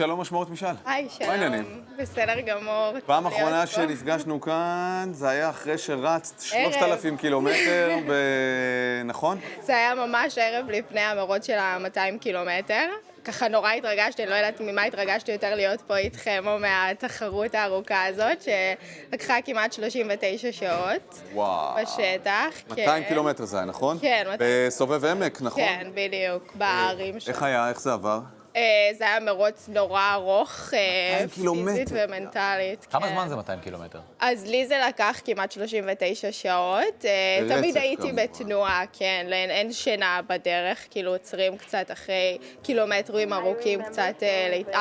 שלום משמעות משאל. היי, מה העניינים? שלום. בסדר גמור. פעם טוב אחרונה להיות פה. שנפגשנו כאן, זה היה אחרי שרצת 3,000 קילומטר, נכון? זה היה ממש ערב לפני המרוץ של ה-200 קילומטר. ככה נורא התרגשתי, אני לא יודעת ממה התרגשתי יותר להיות פה איתכם או מהתחרות הארוכה הזאת, שלקחה כמעט 39 שעות וואו. בשטח. 200 כן. קילומטר זה היה, נכון? כן, 200. בסובב עמק, נכון? כן, בדיוק, בערים שם. איך היה? איך זה עבר? זה היה מרוץ נורא ארוך, 200 קילומטר. פיזית ומנטלית. כמה כן. זמן זה 200 קילומטר? אז לי זה לקח כמעט 39 שעות. תמיד הייתי כמובן. בתנועה, כן, אין שינה בדרך, כאילו עוצרים קצת אחרי קילומטרים ארוכים קצת.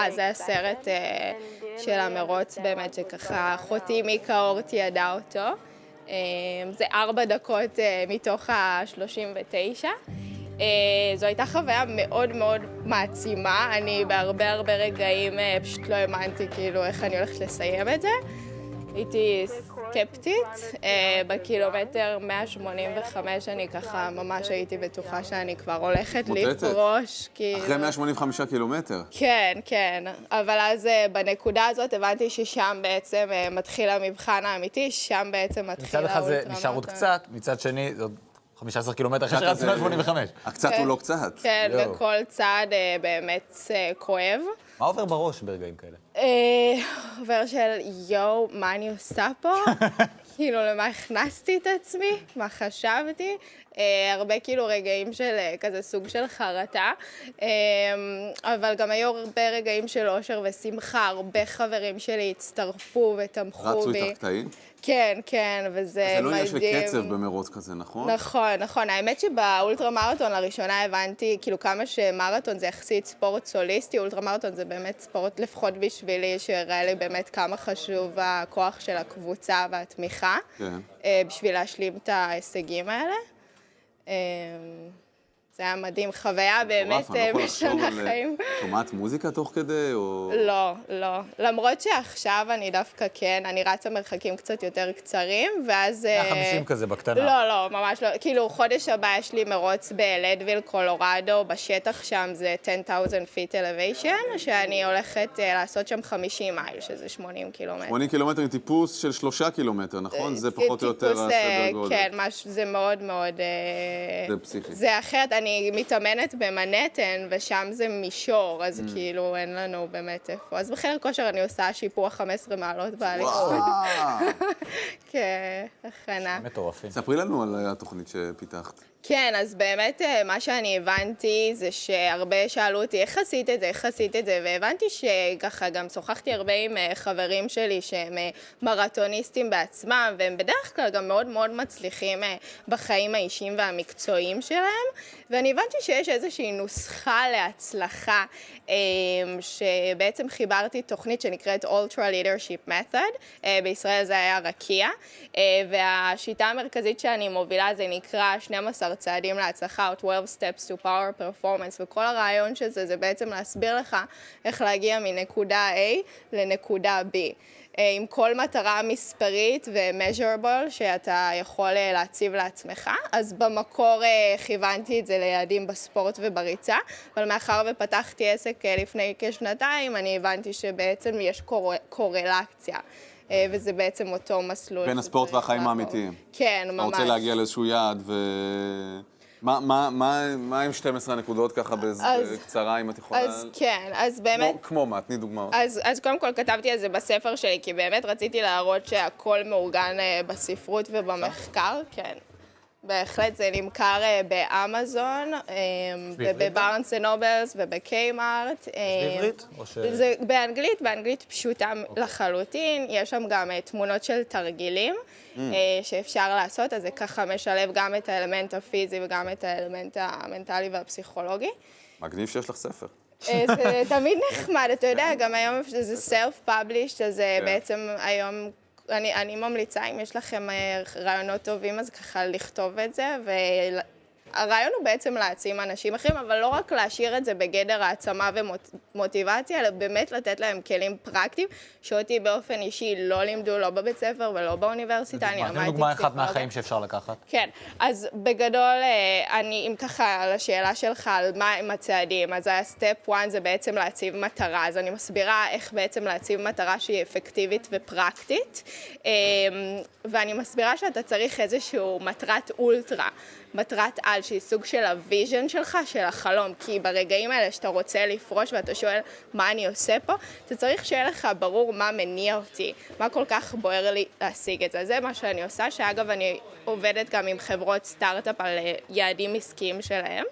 זה היה סרט של המרוץ באמת, שככה אחותי מיקה אורט ידעה אותו. זה 4 דקות מתוך ה-39. זו הייתה חוויה מאוד מאוד מעצימה. אני בהרבה רגעים פשוט לא האמנתי כאילו איך אני הולכת לסיים את זה. הייתי סקפטית. בקילומטר 185 אני ככה ממש הייתי בטוחה שאני כבר הולכת מוטטת. לפרוש. כאילו. אחרי 185 קילומטר. כן, כן. אבל אז בנקודה הזאת הבנתי ששם בעצם מתחיל המבחן האמיתי, שם בעצם מתחיל מצד אחד זה האולטרמרתון. נשאר עוד קצת, מצד שני זה עוד 15 קילומטר אחרי קצת שרצנו זה- 185. הקצת הוא לא קצת. כן, יואו. וכל צעד באמת כואב. מה עובר בראש ברגעים כאלה? עובר של יואו, מה אני עושה פה? כאילו, למה הכנסתי את עצמי? מה חשבתי? הרבה כאילו רגעים של כזה סוג של חרטה, אבל גם היו הרבה רגעים של אושר ושמחה, הרבה חברים שלי הצטרפו ותמכו רצו בי. איתך קטעים? כן, כן, וזה מדהים. זה לא עניין של קצב במרוץ כזה, נכון? נכון, נכון. האמת שבאולטרה מרתון לראשונה הבנתי, כאילו כמה שמרתון זה יחסית ספורט סוליסטי, אולטרה מרתון זה באמת ספורט לפחות בשבילי, שהראה לי באמת כמה חשוב הכוח של הקבוצה והתמיכה, כן. בשביל להשלים את ההישגים האלה. זה היה מדהים, חוויה באמת אני לא יכול לחשוב משנה על... חיים. שומעת מוזיקה תוך כדי, או... לא, לא. למרות שעכשיו אני דווקא כן, אני רצה מרחקים קצת יותר קצרים, ואז... 150 כזה בקטנה. לא, לא, ממש לא. כאילו, חודש הבא יש לי מרוץ בלדוויל, קולורדו, בשטח שם זה 10,000 feet elevation, שאני הולכת לעשות שם 50 מייל, שזה 80 קילומטר. 80 קילומטר עם טיפוס של 3 קילומטר, נכון? זה פחות או יותר טיפוס, הסדר גודל. כן, זה מאוד מאוד... זה פסיכי. זה אחרת, אני מתאמנת במנהטן, ושם זה מישור, אז כאילו אין לנו באמת איפה. אז בחדר כושר אני עושה שיפוע 15 מעלות בהליכות. וואו! כהכנה. מטורפים. ספרי לנו על התוכנית שפיתחת. כן, אז באמת מה שאני הבנתי זה שהרבה שאלו אותי איך עשית את זה, איך עשית את זה, והבנתי שככה גם שוחחתי הרבה עם חברים שלי שהם מרתוניסטים בעצמם, והם בדרך כלל גם מאוד מאוד מצליחים בחיים האישיים והמקצועיים שלהם, ואני הבנתי שיש איזושהי נוסחה להצלחה, שבעצם חיברתי תוכנית שנקראת Ultra Leadership Method, בישראל זה היה רקיע, והשיטה המרכזית שאני מובילה זה נקרא 12 צעדים להצלחה, או 12 steps to power performance, וכל הרעיון של זה בעצם להסביר לך איך להגיע מנקודה A לנקודה B. עם כל מטרה מספרית ו-measurable שאתה יכול להציב לעצמך, אז במקור כיוונתי את זה ליעדים בספורט ובריצה, אבל מאחר ופתחתי עסק לפני כשנתיים, אני הבנתי שבעצם יש קורלציה. וזה בעצם אותו מסלול. בין הספורט והחיים האמיתיים. כן, ממש. אתה רוצה להגיע לאיזשהו יעד, מה עם 12 הנקודות ככה בקצרה, אם את יכולה... אז כן, אז באמת... כמו מה? תני דוגמאות. אז קודם כל כתבתי על זה בספר שלי, כי באמת רציתי להראות שהכל מאורגן בספרות ובמחקר, כן. בהחלט זה נמכר באמזון, ובבארנס אנד נובלס ובקיימארט. בעברית? זה באנגלית פשוטה לחלוטין. יש שם גם תמונות של תרגילים שאפשר לעשות, אז זה ככה משלב גם את האלמנט הפיזי וגם את האלמנט המנטלי והפסיכולוגי. מגניב שיש לך ספר. זה תמיד נחמד, אתה יודע, גם היום זה self-published, אז בעצם היום... אני ממליצה, אם יש לכם רעיונות טובים, אז ככה לכתוב את זה הרעיון הוא בעצם להעצים אנשים אחרים, אבל לא רק להשאיר את זה בגדר העצמה ומוטיבציה, אלא באמת לתת להם כלים פרקטיים, שאותי באופן אישי לא לימדו, לא בבית ספר ולא באוניברסיטה, אני למדתי תן דוגמה אחת מהחיים שאפשר לקחת. כן, אז בגדול, אם ככה, על השאלה שלך, על מה הם הצעדים, אז הסטפ 1 זה בעצם להציב מטרה, אז אני מסבירה איך בעצם להציב מטרה שהיא אפקטיבית ופרקטית, ואני מסבירה שאתה צריך איזשהו מטרת אולטרה, מטרת על שהיא סוג של הוויז'ן שלך, של החלום, כי ברגעים האלה שאתה רוצה לפרוש ואתה שואל מה אני עושה פה, אתה צריך שיהיה לך ברור מה מניע אותי, מה כל כך בוער לי להשיג את זה. זה מה שאני עושה, שאגב אני עובדת גם עם חברות סטארט-אפ על יעדים עסקיים שלהם.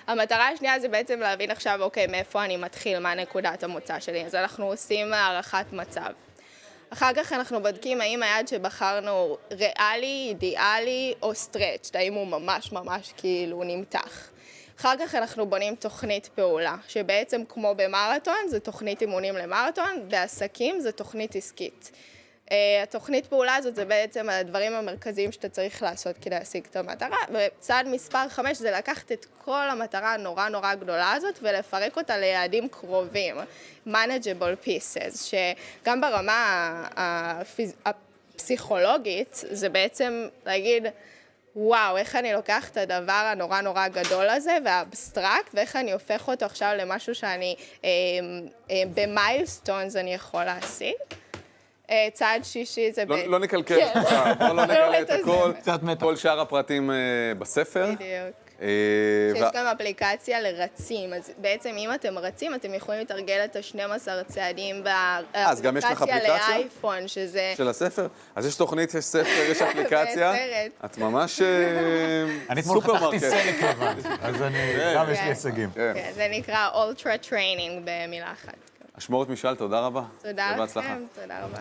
המטרה השנייה זה בעצם להבין עכשיו, אוקיי, מאיפה אני מתחיל, מה נקודת המוצא שלי. אז אנחנו עושים הערכת מצב. אחר כך אנחנו בודקים האם היעד שבחרנו ריאלי, אידיאלי או סטרץ', האם הוא ממש ממש כאילו נמתח. אחר כך אנחנו בונים תוכנית פעולה, שבעצם כמו במרתון, זה תוכנית אימונים למרתון, בעסקים זה תוכנית עסקית. התוכנית פעולה הזאת זה בעצם הדברים המרכזיים שאתה צריך לעשות כדי להשיג את המטרה, וצעד מספר 5 זה לקחת את כל המטרה הנורא נורא גדולה הזאת ולפרק אותה ליעדים קרובים, manageable pieces, שגם ברמה הפסיכולוגית זה בעצם להגיד, וואו, איך אני לוקח את הדבר הנורא נורא גדול הזה והאבסטרקט, ואיך אני הופך אותו עכשיו למשהו שאני במיילסטונס אני יכול להשיג. צעד שישי זה... לא נקלקל, בואו לא נגלה את הכל, כל שאר הפרטים בספר. בדיוק. שיש גם אפליקציה לרצים, אז בעצם אם אתם רצים, אתם יכולים לתרגל את ה-12 צעדים אז גם יש לך אפליקציה? לאייפון, שזה... של הספר? אז יש תוכנית, יש ספר, יש אפליקציה. וסרט. את ממש אני אתמול חתכתי סופרמרקט. סלק לבד, אז גם יש לי הישגים. כן, זה נקרא Ultra Training במילה אחת. אשמורת משאל, תודה רבה. תודה ובהצלחה. לכם, תודה רבה.